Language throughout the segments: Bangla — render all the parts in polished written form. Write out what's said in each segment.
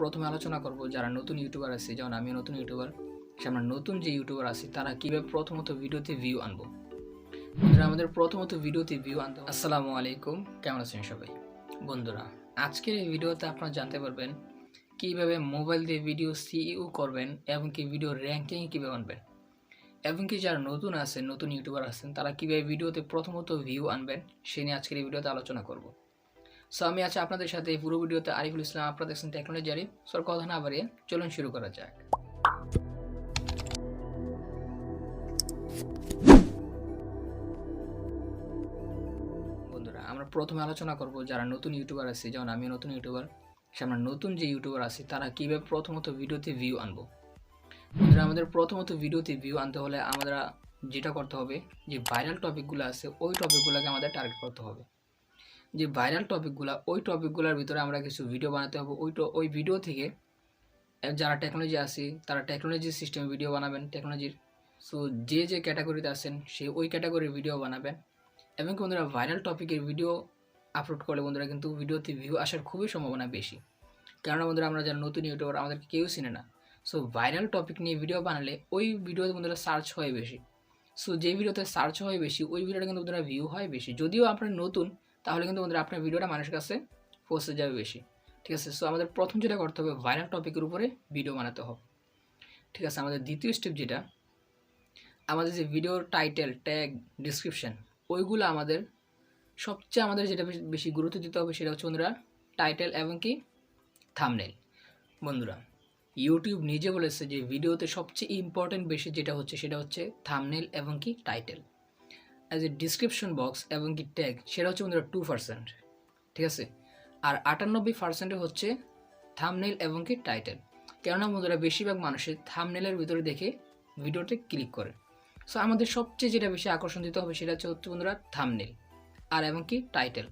প্রথমে আলোচনা করব যারা নতুন ইউটিউবার আছে, যেমন আমি নতুন ইউটিউবার, আমরা নতুন যে ইউটিউবার আছে তারা কিভাবে প্রথমত ভিডিওতে ভিউ আনবো। বন্ধুরা, আমাদের প্রথমত ভিডিওতে ভিউ আনতে। আসসালামু আলাইকুম, কেমন আছেন সবাই? বন্ধুরা, আজকের এই ভিডিওতে আপনারা জানতে পারবেন কিভাবে মোবাইল দিয়ে ভিডিও সিইও করবেন এবং কি ভিডিও র্যাঙ্কিং কিভাবে আনবেন, এবং কি যারা নতুন আছেন, নতুন ইউটিউবার আছেন, তারা কিভাবে ভিডিওতে প্রথমত ভিউ আনবেন সে নিয়ে আজকের এই ভিডিওতে আলোচনা করব। সো আমি আছি আপনাদের সাথে এই পুরো ভিডিওতে, আরিফুল ইসলাম। আপনারা দেখছেন টেকনোলজি আরিফ। সর কথা না বাড়িয়ে চলুন শুরু করা যাক। বন্ধুরা, আমরা প্রথমে আলোচনা করব যারা নতুন ইউটিউবার আছে, যেমন আমি নতুন ইউটিউবার, আমরা নতুন যে ইউটিউবার আছে তারা কিভাবে প্রথমত ভিডিওতে ভিউ আনবো। বন্ধুরা, আমাদের প্রথমত ভিডিওতে ভিউ আনতে হলে আমরা যেটা করতে হবে, যে ভাইরাল টপিকগুলো আছে ওই টপিকগুলোকে আমাদের টার্গেট করতে হবে। যে ভাইরাল টপিকগুলো, ওই টপিকগুলোর ভিতরে আমরা কিছু ভিডিও বানাতে হবে। ওই ভিডিও থেকে যারা টেকনোলজি আছে তারা টেকনোলজি সিস্টেমে ভিডিও বানাবেন, টেকনোলজির। সো যে ক্যাটাগরিতে আছেন সে ওই ক্যাটাগরির ভিডিও বানাবেন। এবং বন্ধুরা, ভাইরাল টপিকের ভিডিও আপলোড করলে বন্ধুরা কিন্তু ভিডিওতে ভিউ আসার খুবই সম্ভাবনা বেশি। কেননা বন্ধুরা, আমরা যারা নতুন ইউটিউবার আমাদেরকে কেউ চিনে না। সো ভাইরাল টপিক নিয়ে ভিডিও বানালে ওই ভিডিওতে বন্ধুরা সার্চ হয় বেশি। সো যে ভিডিওতে সার্চ হয় বেশি ওই ভিডিওটা কিন্তু বন্ধুরা ভিউ হয় বেশি। যদিও আপনার নতুন, তাহলে কিন্তু বন্ধুরা আপনার ভিডিওটা মানুষের কাছে পৌঁছে যাবে বেশি। ঠিক আছে। সো আমাদের প্রথম যেটা করতে হবে, ভাইরাল টপিকের উপরে ভিডিও বানাতে হবে। ঠিক আছে। আমাদের দ্বিতীয় স্টেপ যেটা, আমাদের যে ভিডিওর টাইটেল, ট্যাগ, ডিসক্রিপশান, ওইগুলো আমাদের যেটা বেশি গুরুত্ব দিতে হবে সেটা হচ্ছে বন্ধুরা টাইটেল এবং কি থাম্বনেল। বন্ধুরা, ইউটিউব নিজে বলেছে যে ভিডিওতে সবচেয়ে ইম্পর্টেন্ট বেশি যেটা হচ্ছে সেটা হচ্ছে থাম্বনেল এবং কি title. As a description box এবং কি ট্যাগ, সেটা হচ্ছে বন্ধুরা 2%। ঠিক আছে। আর 98% হচ্ছে থাম্বনেল এবং কি টাইটেল। কেননা বন্ধুরা বেশিরভাগ মানুষের থাম্বনেলের ভিতরে দেখে ভিডিওতে ক্লিক করে। সো আমাদের সবচেয়ে যেটা বেশি আকর্ষণ দিতে হবে সেটা হচ্ছে বন্ধুরা থাম্বনেল আর এবং কি টাইটেল।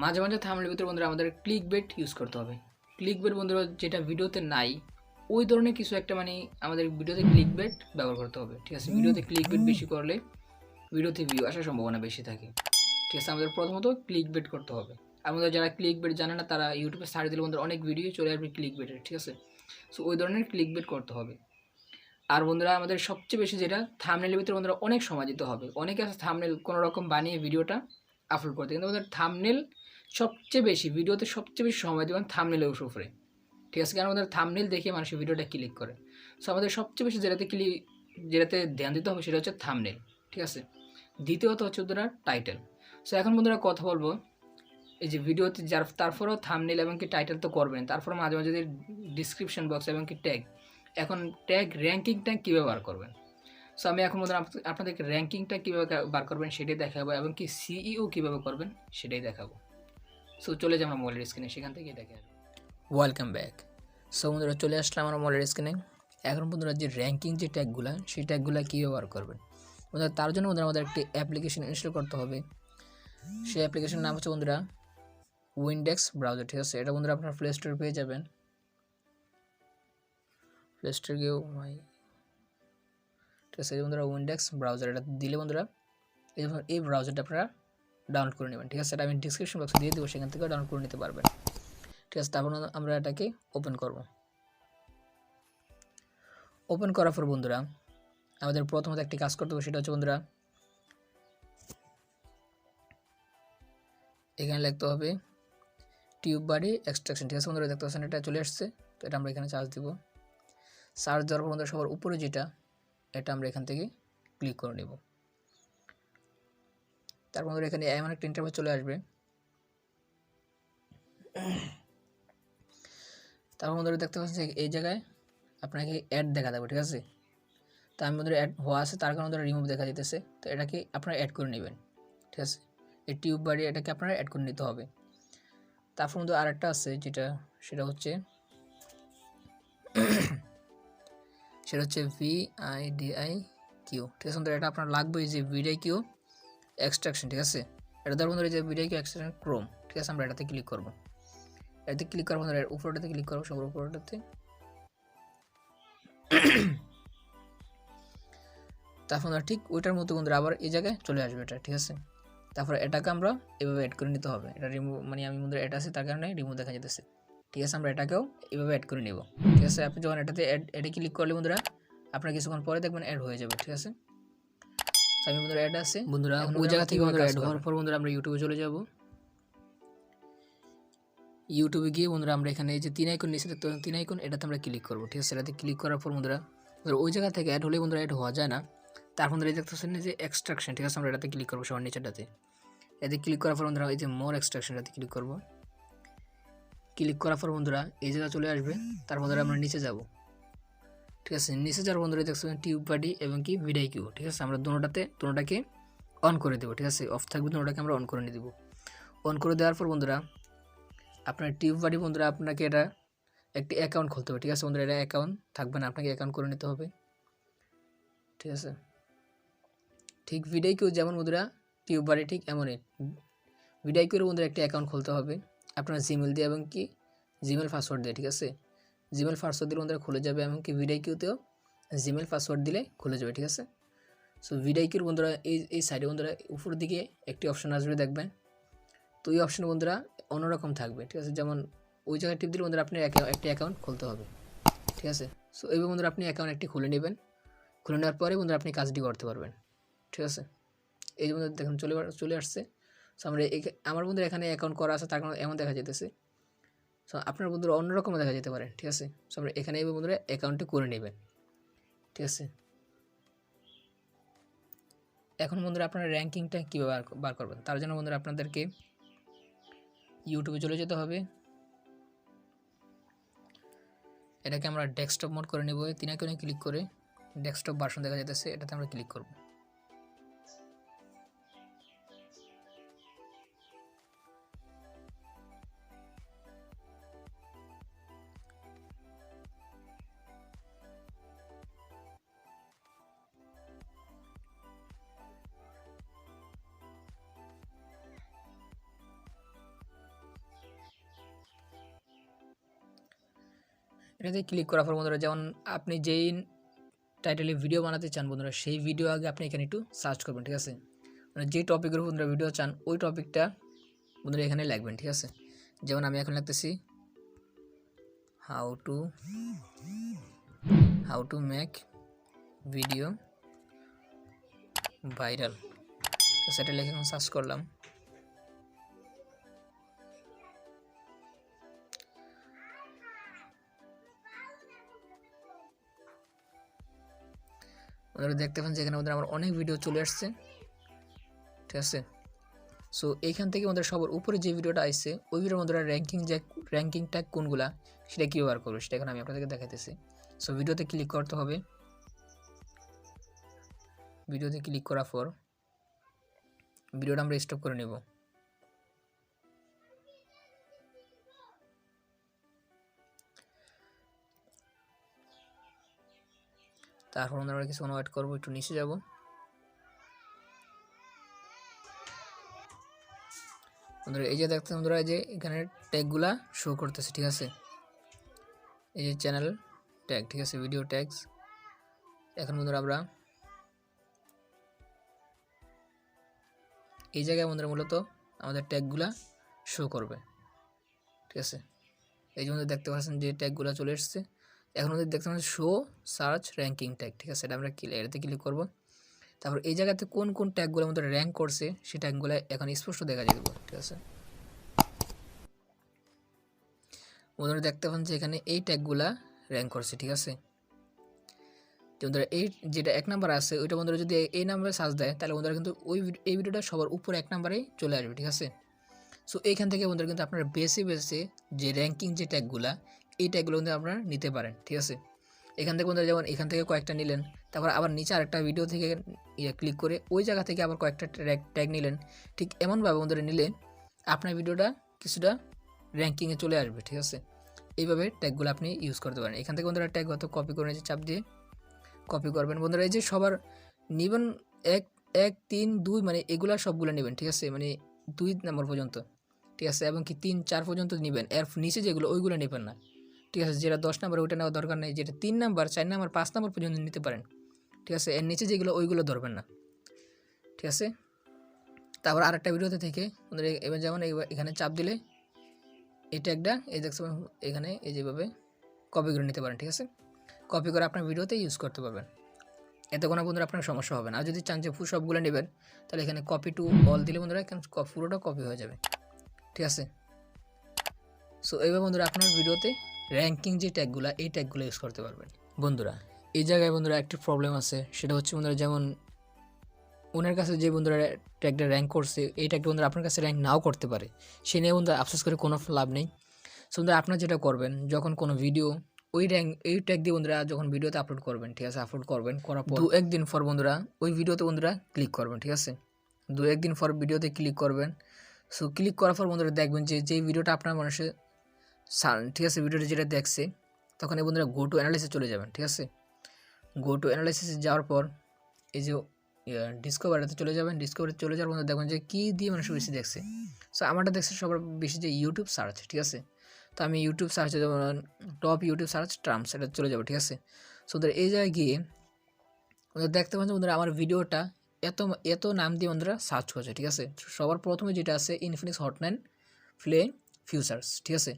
মাঝে মাঝে থাম্বনেলের ভিতরে বন্ধুরা আমাদের ক্লিক বেট ইউজ করতে হবে। ক্লিক বেট বন্ধুরা যেটা ভিডিওতে নাই ওই ধরনের কিছু একটা আমাদের ভিডিওতে ক্লিক বেট ব্যবহার করতে হবে। ঠিক আছে। ভিডিওতে ক্লিক বেট বেশি করলে ভিডিওতে ভিউ আসার সম্ভাবনা বেশি থাকে। ঠিক আছে। আমাদের প্রথমত ক্লিক বেট করতে হবে। আর বন্ধুরা যারা ক্লিক বেট জানে না তারা ইউটিউবে সার্চ দিলে বন্ধুরা অনেক ভিডিও চলে আসবে ক্লিক বেটের। ঠিক আছে। সো ওই ধরনের ক্লিক বেট করতে হবে। আর বন্ধুরা আমাদের সবচেয়ে বেশি যেটা, থাম্বনেলের ভিতরে বন্ধুরা অনেক সময় দিতে হবে। অনেকে আছে থাম্বনেল কোনো রকম বানিয়ে ভিডিওটা আপলোড করতে, কিন্তু আমাদের থাম্বনেল সবচেয়ে বেশি, ভিডিওতে সবচেয়ে বেশি সময় দেবেন থাম্বনেলের উপরে। ঠিক আছে। কারণ আমাদের থাম্বনেল দেখে মানুষ ভিডিওটা ক্লিক করে। সো আমাদের সবচেয়ে বেশি যেটাতে ধ্যান দিতে হবে সেটা হচ্ছে থাম্বনেল। ঠিক আছে। দ্বিতীয়ত হচ্ছে বন্ধুরা টাইটেল। সো এখন বন্ধুরা কথা বলবো, এই যে ভিডিওতে তারপরেও থাম্বনেল এবং কি টাইটেল তো করবেন, তারপরে মাঝে মাঝে ডিসক্রিপশন বক্স এবং কি ট্যাগ, এখন ট্যাগ র্যাঙ্কিংটা কীভাবে বার করবেন। সো আমি এখন বন্ধুরা আপনাদেরকে র্যাঙ্কিংটা কীভাবে বার করবেন সেটাই দেখাবো, এবং কি সিইও কীভাবে করবেন সেটাই দেখাবো। সো চলে যাই আমরা মোবাইলের স্ক্রিনে, সেখান থেকে দেখে আসবো। Welcome back. সো বন্ধুরা চলে আসলাম আমরা মোবাইলের স্ক্রিনে। এখন বন্ধুরা যে র্যাঙ্কিং যে ট্যাগগুলো, সেই ট্যাগগুলো কীভাবে বার করবেন বন্ধুরা, তার জন্য বন্ধুরা আমাদের একটি অ্যাপ্লিকেশন ইনস্টল করতে হবে। সেই অ্যাপ্লিকেশনের নাম হচ্ছে বন্ধুরা উইন্ডেক্স ব্রাউজার। ঠিক আছে। এটা বন্ধুরা আপনার প্লে স্টোরে পেয়ে যাবেন। প্লে স্টোরে গিয়েও ঠিক আছে বন্ধুরা উইন্ডেক্স ব্রাউজার, এটা দিলে বন্ধুরা এই ব্রাউজারটা আপনারা ডাউনলোড করে নেবেন। ঠিক আছে। এটা আমি ডিসক্রিপশন বক্সে দিয়ে দেবো, সেখান থেকে ডাউনলোড করে নিতে পারবেন। ঠিক আছে। তারপর আমরা এটাকে ওপেন করব। ওপেন করার পর বন্ধুরা আমাদের প্রথমত একটি কাজ করতে হবে, সেটা হচ্ছে বন্ধুরা এখানে লিখতে হবে টিউব বডি এক্সট্রাকশন। ঠিক আছে বন্ধুরা, দেখতে পাচ্ছেন এটা চলে আসছে। তো এটা আমরা এখানে চার্জ দিব। সার্চ দেওয়ার পর বন্ধুরা সবার উপরে যেটা, এটা আমরা এখান থেকে ক্লিক করে নেব। তারপর বন্ধুরা এখানে এমন একটা ইন্টারফেস চলে আসবে। তারপর বন্ধুরা দেখতে পাচ্ছেন এই জায়গায় আপনাকে অ্যাড দেখা দেবে। ঠিক আছে। তো আমি বন্ধুরা অ্যাড হওয়া আছে তার কারণে বন্ধুরা রিমুভ দেখা দিতেছে। তো এটাকে আপনারা অ্যাড করে নেবেন। ঠিক আছে। এই টিউব বডি এটাকে আপনারা অ্যাড করে নিতে হবে। তারপর বন্ধুরা আরেকটা আছে যেটা, সেটা হচ্ছে VIDIQ। ঠিক আছে বন্ধুরা, এটা আপনার লাগবে যে VIDIQ এক্সট্রাকশন। ঠিক আছে। এটা ধর বন্ধুরা যে VIDIQ এক্সট্রাকশন ক্রোম। ঠিক আছে। আমরা এটাতে ক্লিক করবো। এটাতে ক্লিক করার বন্ধুরা উপরটাতে ক্লিক করবো, সবার উপরটাতে। তারপর ঠিক ওইটার মতো বন্ধুরা আবার এই জায়গায় চলে আসবে এটা। ঠিক আছে। তারপরে এটাকে আমরা এভাবে অ্যাড করে নিতে হবে। এটা রিমুভ আমি বন্ধুরা এটা আছে তার কারণে রিমুভ দেখা যেতেছে। ঠিক ঠিক আছে, আমরা এটাকেও এইভাবে অ্যাড করে নেব। ঠিক আছে, আপনি যখন এটাতে অ্যাডে ক্লিক করলে বন্ধুরা আপনার কিছুক্ষণ পরে দেখবেন অ্যাড হয়ে যাবে। ঠিক আছে, আমি বন্ধুরা অ্যাড আছে বন্ধুরা, ওই জায়গা থেকে বন্ধুরা অ্যাড হওয়ার পর বন্ধুরা আমরা ইউটিউবে চলে যাব। ইউটিউবে গিয়ে বন্ধুরা আমরা এখানে এই যে 3 আইকন নিচে দেখতে পাচ্ছেন 3 আইকন, এটাতে আমরা ক্লিক করব। ঠিক আছে, এটাতে ক্লিক করার পর বন্ধুরা ওই জায়গা থেকে অ্যাড হলে বন্ধুরা অ্যাড হওয়া যায় না, তার বন্ধুরা দেখতে পাচ্ছেন যে এক্সট্রাকশন। ঠিক আছে, আমরা এটাতে ক্লিক করব সবার নিচেটাতে। এতে ক্লিক করার পর বন্ধুরা এই যে মোর এক্সট্রাকশনটাতে ক্লিক করব। ক্লিক করার পর বন্ধুরা এই জায়গা চলে আসবে, তার বন্ধুরা আমরা নিচে যাব। ঠিক আছে, নিচে যাওয়ার বন্ধুরা দেখছেন টিউব বাডি এবং কি ভিডিও। ঠিক আছে, আমরা দুটোটাকে অন করে দেবো। ঠিক আছে, অফ থাকবে দুটোটাকে আমরা অন করে নিয়ে দেবো। অন করে দেওয়ার পর বন্ধুরা আপনার টিউব বাডি বন্ধুরা আপনাকে এটা একটি অ্যাকাউন্ট খুলতে হবে। ঠিক আছে বন্ধুরা, এটা অ্যাকাউন্ট থাকবে না, আপনাকে অ্যাকাউন্ট করে নিতে হবে। ঠিক আছে, ঠিক ভিডিও যেমন বন্ধুরা টিউব বাডি ঠিক এমনই ভিডিও বন্ধুরা একটি অ্যাকাউন্ট খুলতে হবে আপনার জিমেল দিয়ে এবং কি জিমেল পাসওয়ার্ড দিয়ে। ঠিক আছে, জিমেল পাসওয়ার্ড দিলে বন্ধুরা খুলে যাবে, এমনকি ভিডিওতেও জিমেল পাসওয়ার্ড দিলে খুলে যাবে। ঠিক আছে, সো ভিডিওর বন্ধুরা এই সাইডে বন্ধুরা উপর দিকে একটি অপশন আসবে দেখবেন, তো এই অপশন বন্ধুরা অন্যরকম থাকবে। ঠিক আছে, যেমন ওই জায়গায় টিপ দিলে বন্ধুরা আপনি একটি অ্যাকাউন্ট খুলতে হবে। ঠিক আছে, সো এইভাবে বন্ধুরা আপনি অ্যাকাউন্ট একটি খুলে নেবেন। খুলে নেওয়ার পরে বন্ধুরা আপনি কাজটি করতে পারবেন। ঠিক আছে, এই যে বন্ধুরা দেখুন চলে আসছে। সো আমার বন্ধুরা এখানে অ্যাকাউন্ট করা আছে, তার কারণে এমন দেখা যেতেছে। সো আপনার বন্ধুরা অন্যরকম দেখা যেতে পারে। ঠিক আছে, সো আমরা এখানে এই বন্ধুরা অ্যাকাউন্টটি করে নেবেন। ঠিক আছে, এখন বন্ধুরা আপনারা র্যাঙ্কিংটা কীভাবে বার করবেন, তার জন্য বন্ধুরা আপনাদেরকে ইউটিউবে চলে যেতে হবে। এটাকে আমরা ডেস্কটপ মোড করে নেব। 3 আইকনে ক্লিক করে ডেস্কটপ ভার্সন দেখা যাচ্ছে, এটাতে আমরা ক্লিক করব। এটাতে ক্লিক করার পর বন্ধুরা যেমন আপনি যেই টাইটেলে ভিডিও বানাতে চান বন্ধুরা, সেই ভিডিও আগে আপনি এখানে একটু সার্চ করবেন। ঠিক আছে, মানে যে টপিকের উপর বন্ধুরা ভিডিও চান ওই টপিকটা বন্ধুরা এখানে লিখবেন। ঠিক আছে, যেমন আমি এখন লিখতেছি how to make video viral. সেটা লিখে এখন সার্চ করলাম। আপনারা দেখতে পাচ্ছেন যে এখানে আমাদের আমার অনেক ভিডিও চলে আসছে। ঠিক আছে, সো এইখান থেকে আমাদের সবার উপরে যে ভিডিওটা আসছে ওই ভিডিওর মধ্যে র্যাঙ্কিং ট্যাগ কোনগুলা সেটা কী ব্যবহার করবো সেটা এখন আমি আপনাদেরকে দেখাইতেছি। সো ভিডিওতে ক্লিক করতে হবে। ভিডিওতে ক্লিক করার পর ভিডিওটা আমরা স্টপ করে নেব। তারপর আমরা কিছুক্ষণ ওয়েট করবো, একটু নিচে যাব। বন্ধুরা এই যে দেখতে বন্ধুরা যে এখানে ট্যাগগুলা শো করতেছে। ঠিক আছে, এই যে চ্যানেল ট্যাগ, ঠিক আছে, ভিডিও ট্যাগস। এখন বন্ধুরা আমরা এই জায়গায় বন্ধুরা মূলত আমাদের ট্যাগগুলা শো করবে। ঠিক আছে, এই যে বন্ধুরা দেখতে পাচ্ছেন যে ট্যাগগুলা চলে এসছে। এখন আমাদের দেখতে পাচ্ছেন শো সার্চ র্যাঙ্কিং ট্যাগ। ঠিক আছে, এটা আমরা এটাতে ক্লিক করব। তারপর এই জায়গাতে কোন কোন ট্যাগগুলো আমাদের র্যাঙ্ক করছে সেই ট্যাগগুলো এখন স্পষ্ট দেখা যাবে। ঠিক আছে, বন্ধুরা দেখতে পাচ্ছেন যে এখানে এই ট্যাগগুলা র্যাঙ্ক করছে। ঠিক আছে, বন্ধুরা এই যেটা 1 নাম্বার আছে ওইটা বন্ধুরা যদি এই নাম্বারে সার্চ দেয় তাহলে বন্ধুরা কিন্তু এই ভিডিওটা সবার উপরে 1 নাম্বারেই চলে আসবে। ঠিক আছে, সো এইখান থেকে বন্ধুরা কিন্তু আপনারা বেছে যে র্যাঙ্কিং যে ট্যাগগুলা এই ট্যাগগুলো কিন্তু আপনারা নিতে পারেন। ঠিক আছে, এখান থেকে বন্ধুরা যেমন এখান থেকে কয়েকটা নিলেন, তারপর আবার নিচে আরেকটা ভিডিও থেকে ক্লিক করে ওই জায়গা থেকে আবার কয়েকটা ট্যাগ নিলেন। ঠিক এমনভাবে বন্ধুরা নিলে আপনার ভিডিওটা কিছুটা র্যাঙ্কিংয়ে চলে আসবে। ঠিক আছে, এইভাবে ট্যাগগুলো আপনি ইউজ করতে পারেন। এখান থেকে বন্ধুরা ট্যাগ হয়তো কপি করে নিয়ে চাপ দিয়ে কপি করবেন। বন্ধুরা এই যে সবার নেবেন 1, 1, 3, 2 মানে এগুলা সবগুলো নেবেন। ঠিক আছে, মানে 2 নম্বর পর্যন্ত। ঠিক আছে, এবং কি 3, 4 পর্যন্ত নেবেন, এর নিচে যেগুলো ওইগুলো নেবেন না। ঠিক আছে, যেটা 10 নাম্বার ওইটা নেওয়ার দরকার নেই, যেটা 3 নাম্বার 4 নাম্বার 5 নাম্বার পর্যন্ত নিতে পারেন। ঠিক আছে, এর নিচে যেগুলো ওইগুলো ধরবেন না। ঠিক আছে, তারপর আরেকটা ভিডিওতে থেকে এবার যেমন এখানে চাপ দিলে এই ট্যাগটা এই দেখতে এখানে এই যেভাবে কপি করে নিতে পারেন, ঠিক আছে। কপি করে আপনার ভিডিওতে ইউজ করতে পারবেন, এতে কোনো বন্ধুরা আপনার সমস্যা হবে না। আর যদি চান যে সবগুলো নেবেন তাহলে এখানে কপি টু অল দিলে বন্ধুরা এখানে পুরোটা কপি হয়ে যাবে, ঠিক আছে। সো এইভাবে বন্ধুরা আপনার ভিডিওতে র্যাঙ্কিং যে ট্যাগগুলো এই ট্যাগগুলো ইউজ করতে পারবেন। বন্ধুরা এই জায়গায় বন্ধুরা একটি প্রবলেম আছে, সেটা হচ্ছে বন্ধুরা যেমন ওনার কাছে যে বন্ধুরা ট্যাগটা র্যাঙ্ক করছে এই ট্যাগটা বন্ধুরা আপনার কাছে র্যাঙ্ক নাও করতে পারে, সে নিয়ে বন্ধুরা আফসোস করে কোনো লাভ নেই। সো বন্ধুরা আপনারা যেটা করবেন, যখন কোনো ভিডিও এই ট্যাগ দিয়ে বন্ধুরা যখন ভিডিওতে আপলোড করবেন, ঠিক আছে, আপলোড করবেন করার পর 2-1 দিন পর বন্ধুরা ওই ভিডিওতে বন্ধুরা ক্লিক করবেন, ঠিক আছে। 2-1 দিন পর ভিডিওতে ক্লিক করবেন। সো ক্লিক করার পর বন্ধুরা দেখবেন যে যেই ভিডিওটা আপনার মানুষের ঠিক আছে ভিডিওটা যেটা দেখছে, তখন এই বন্ধুরা গো টু অ্যানালাইসিসে চলে যাবেন, ঠিক আছে। গো টু অ্যানালাইসিসে যাওয়ার পর এই যে ডিসকভারিতে চলে যাবেন। ডিসকভারি চলে যাওয়ার বন্ধুরা দেখবেন যে কী দিয়ে মানুষ বেশি দেখছে। সো আমারটা দেখছে সবার বেশি যে ইউটিউব সার্চ, ঠিক আছে। তো আমি ইউটিউব সার্চে যেমন টপ ইউটিউব সার্চ টার্মস এটা চলে যাবো, ঠিক আছে। সো ওদের এই জায়গায় গিয়ে ওদের দেখতে পাচ্ছেন বন্ধুরা আমার ভিডিওটা এত নাম দিয়ে বন্ধুরা সার্চ করছে, ঠিক আছে। সবার প্রথমে যেটা আছে ইনফিনিক্স হট 9 প্লে ফিউচার্স, ঠিক আছে।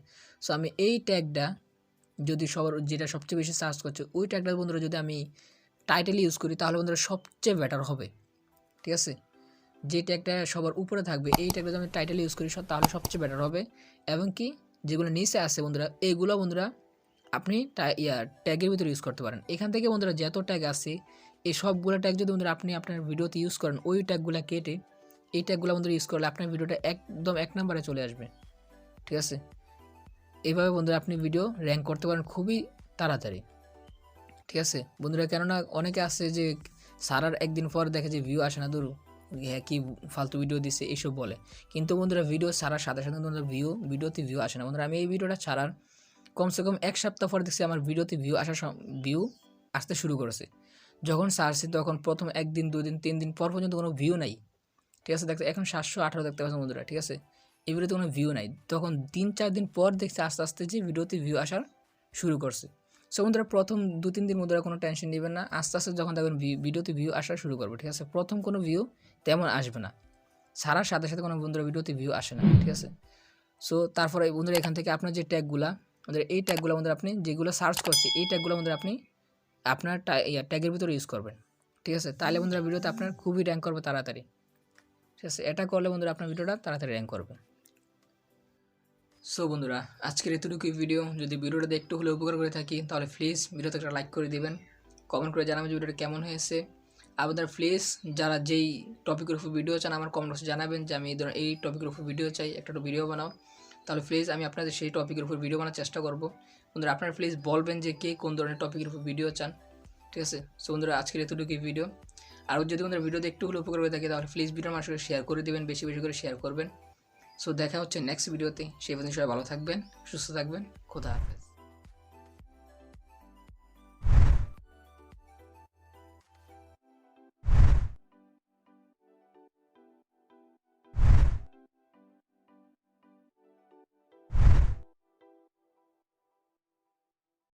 সো আমি এই ট্যাগটা যদি সবার যেটা সবচেয়ে বেশি সার্চ করছে ওই ট্যাগটা বন্ধুরা যদি আমি টাইটেল ইউজ করি তাহলে বন্ধুরা সবচেয়ে বেটার হবে, ঠিক আছে। যে ট্যাগটা সবার উপরে থাকবে এই ট্যাগটা যদি আমি টাইটেল ইউজ করি তাহলে সবচেয়ে বেটার হবে। এবং কি যেগুলো নিচে আছে বন্ধুরা এইগুলো বন্ধুরা আপনি ট্যাগের ভিতরে ইউজ করতে পারেন। এখান থেকে বন্ধুরা যত ট্যাগ আছে এই সবগুলো ট্যাগ যদি বন্ধুরা আপনি আপনার ভিডিওতে ইউজ করেন, ওই ট্যাগগুলো কেটে এই ট্যাগগুলো বন্ধুরা ইউজ করলে আপনার ভিডিওটা একদম 1 নম্বরে চলে আসবে, ঠিক আছে। এইভাবে বন্ধুরা আপনি ভিডিও র্যাঙ্ক করতে পারেন খুবই তাড়াতাড়ি, ঠিক আছে বন্ধুরা। কেননা অনেকে আছে যে সারার একদিন পর দেখে যে ভিউ আসে না, ধরু হ্যাঁ কি ফালতু ভিডিও দিছে এইসব বলে, কিন্তু বন্ধুরা ভিডিও ছাড়ার সাথে সাথে বন্ধুরা ভিডিওতে ভিউ আসে না। বন্ধুরা আমি এই ভিডিওটা ছাড়ার কমসে কম 1 সপ্তাহ পর দেখছি আমার ভিডিওতে ভিউ আসতে শুরু করেছে। যখন ছাড়ছি তখন প্রথম 1 দিন 2 দিন 3 দিন পর পর্যন্ত কোনো ভিউ নাই, ঠিক আছে। দেখতে এখন 718 দেখতে পাচ্ছেন বন্ধুরা, ঠিক আছে। এই ভিডিওতে কোনো ভিউ নাই, তখন 3-4 দিন পর দেখছি আস্তে আস্তে যে ভিডিওতে ভিউ আসার শুরু করছে। সো বন্ধুরা প্রথম 2-3 দিন বন্ধুরা কোনো টেনশন নেবেন না, আস্তে আস্তে যখন দেখবেন ভিডিওতে ভিউ আসা শুরু করবে, ঠিক আছে। প্রথম কোনো ভিউ তেমন আসবে না, ছাড়ার সাথে সাথে কোনো বন্ধুরা ভিডিওতে ভিউ আসে না, ঠিক আছে। সো তারপরে বন্ধুরা এখান থেকে আপনার যে ট্যাগগুলা বন্ধুরা এই ট্যাগগুলো বন্ধুরা আপনি যেগুলো সার্চ করছে এই ট্যাগগুলো বন্ধুরা আপনি আপনার ট্যাগের ভিতরে ইউজ করবেন, ঠিক আছে। তাহলে বন্ধুরা ভিডিওতে আপনার খুবই র্যাঙ্ক করবে তাড়াতাড়ি, ঠিক আছে। এটা করলে বন্ধুরা আপনার ভিডিওটা তাড়াতাড়ি র্যাঙ্ক করবে। সো বন্ধুরা আজকের এতটুকুই ভিডিও। যদি ভিডিওটাতে একটু হলে উপকার করে থাকি তাহলে প্লিজ ভিডিওতে একটা লাইক করে দিবেন, কমেন্ট করে জানাবেন যে ভিডিওটা কেমন হয়েছে। আর বন্ধুরা প্লিজ যারা যেই টপিকের উপর ভিডিও চান আমার কমেন্ট বক্সে জানাবেন যে আমি এই টপিকের উপর ভিডিও চাই, একটা ভিডিও বানাও, তাহলে প্লিজ আমি আপনাদের সেই টপিকের উপর ভিডিও বানার চেষ্টা করব। বন্ধুরা আপনারা প্লিজ বলবেন যে কে কোন ধরনের টপিকের উপর ভিডিও চান, ঠিক আছে। সো বন্ধুরা আজকের এতটুকুই ভিডিও। আর যদি বন্ধুরা ভিডিওতে একটু হলে উপকার হয়ে থাকে তাহলে প্লিজ ভিডিও আমার সাথে শেয়ার করে দেবেন, বেশি বেশি করে শেয়ার করবেন। সো দেখা হচ্ছে নেক্সট ভিডিওতে, সেই পর্যন্ত সবাই ভালো থাকবেন, সুস্থ থাকবেন, খোদা হাফেজ।